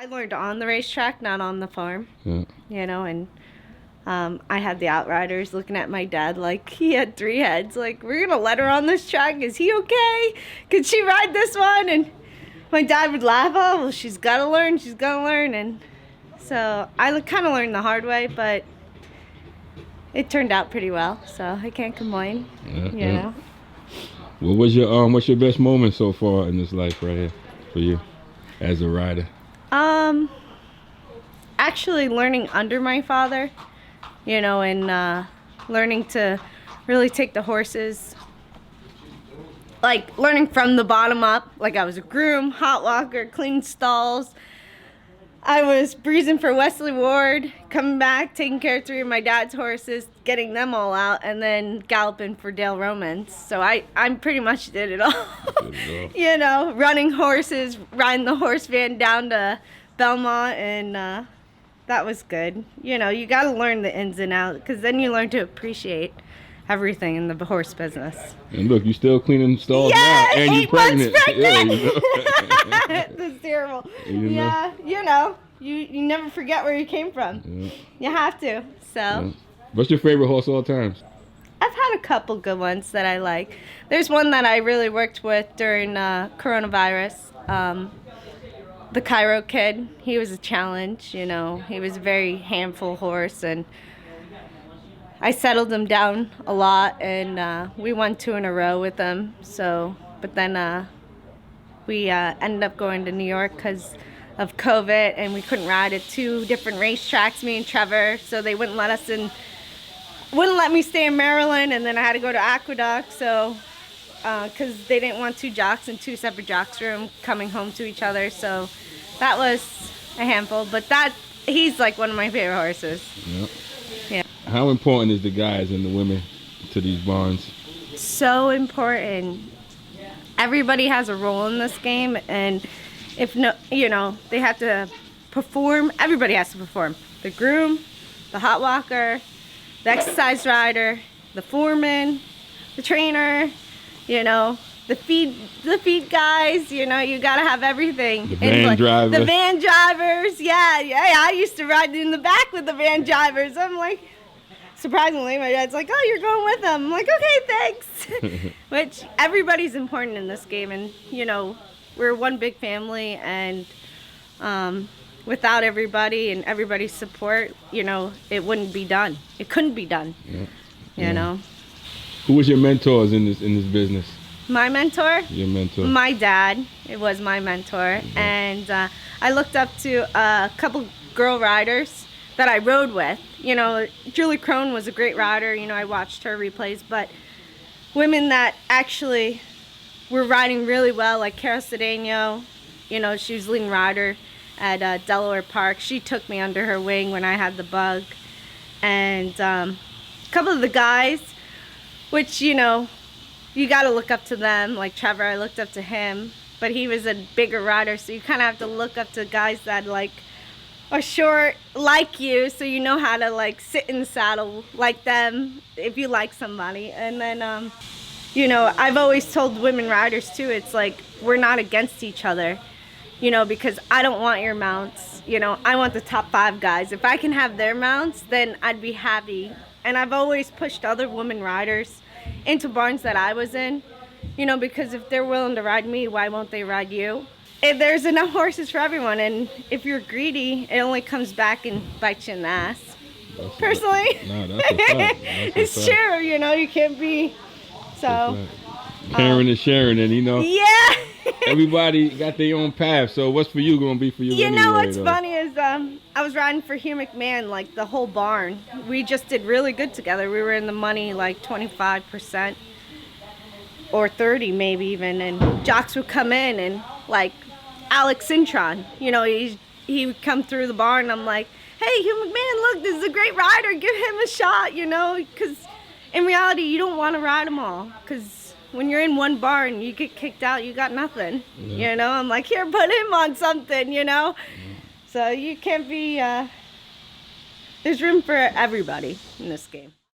I learned on the racetrack, not on the farm. Yeah. You know, and I had the outriders looking at my dad like he had 3 heads. Like, we're gonna let her on this track. Is he okay? Could she ride this one? And my dad would laugh. Oh, well, she's gotta learn. She's gonna learn. And so I kind of learned the hard way, but it turned out pretty well. So I can't complain. You know. Well, what's your best moment so far in this life right here for you as a rider? Actually learning under my father, you know, and learning to really take the horses, like learning from the bottom up. Like, I was a groom, hot walker, cleaned stalls. I was breezing for Wesley Ward, coming back, taking care of 3 of my dad's horses, getting them all out, and then galloping for Dale Romans. So I pretty much did it all. You know, running horses, riding the horse van down to Belmont, and that was good. You know, you got to learn the ins and outs, because then you learn to appreciate everything in the horse business. And look, you still cleaning stalls now, and you're pregnant. Yeah, you know. That's terrible. Yeah, you know, you never forget where you came from. Yeah. You have to. So. Yeah. What's your favorite horse of all times? I've had a couple good ones that I like. There's one that I really worked with during coronavirus. The Cairo kid, he was a challenge, you know. He was a very handful horse, and I settled him down a lot, and we won 2 in a row with him. So, but then we ended up going to New York because of COVID, and we couldn't ride at 2 different racetracks, me and Trevor, so they wouldn't let us in, wouldn't let me stay in Maryland, and then I had to go to Aqueduct, so because they didn't want 2 jocks in 2 separate jocks room coming home to each other. So that was a handful, but he's like one of my favorite horses. Yep. Yeah. How important is the guys and the women to these barns? So important. Everybody has a role in this game, and if no, you know, they have to perform. Everybody has to perform. The groom, the hot walker, the exercise rider, the foreman, the trainer, you know, the feed guys, you know, you gotta have everything. The van driver. The van drivers, yeah, I used to ride in the back with the van drivers. I'm like, surprisingly, my dad's like, oh, you're going with them. I'm like, okay, thanks. Which, everybody's important in this game, and, you know, we're one big family, and without everybody and everybody's support, you know, it wouldn't be done. It couldn't be done. Yeah. You know. Who was your mentors in this business? My mentor? Your mentor. My dad. It was my mentor. And I looked up to a couple girl riders that I rode with. You know, Julie Crone was a great rider. You know, I watched her replays. But women that actually were riding really well, like 𝐃𝐨𝐳𝐭, you know, she was leading rider at Delaware Park. She took me under her wing when I had the bug. And a couple of the guys, which, you know, you got to look up to them. Like Trevor, I looked up to him, but he was a bigger rider, so you kind of have to look up to guys that like are short like you, so you know how to like sit in the saddle like them if you like somebody. And then you know, I've always told women riders too, it's like we're not against each other, you know, because I don't want your mounts, you know, I want the top 5 guys. If I can have their mounts, then I'd be happy. And I've always pushed other women riders into barns that I was in, you know, because if they're willing to ride me, why won't they ride you? If there's enough horses for everyone, and if you're greedy, it only comes back and bites you in the ass. Personally, it's true, you know, you can't be, so. Caring and sharing, and you know. Yeah. Everybody got their own path, so what's for you gonna be for you anyway. You know what's funny is I was riding for Hugh McMahon, like the whole barn. We just did really good together. We were in the money like 25% or 30 maybe even, and jocks would come in, and like Alex Cintron, you know, he would come through the barn, and I'm like, hey, Hugh McMahon, look, this is a great rider, give him a shot, you know, because in reality you don't want to ride them all, because when you're in one barn, you get kicked out, you got nothing. You know, I'm like, here, put him on something, you know. So you can't be, there's room for everybody in this game.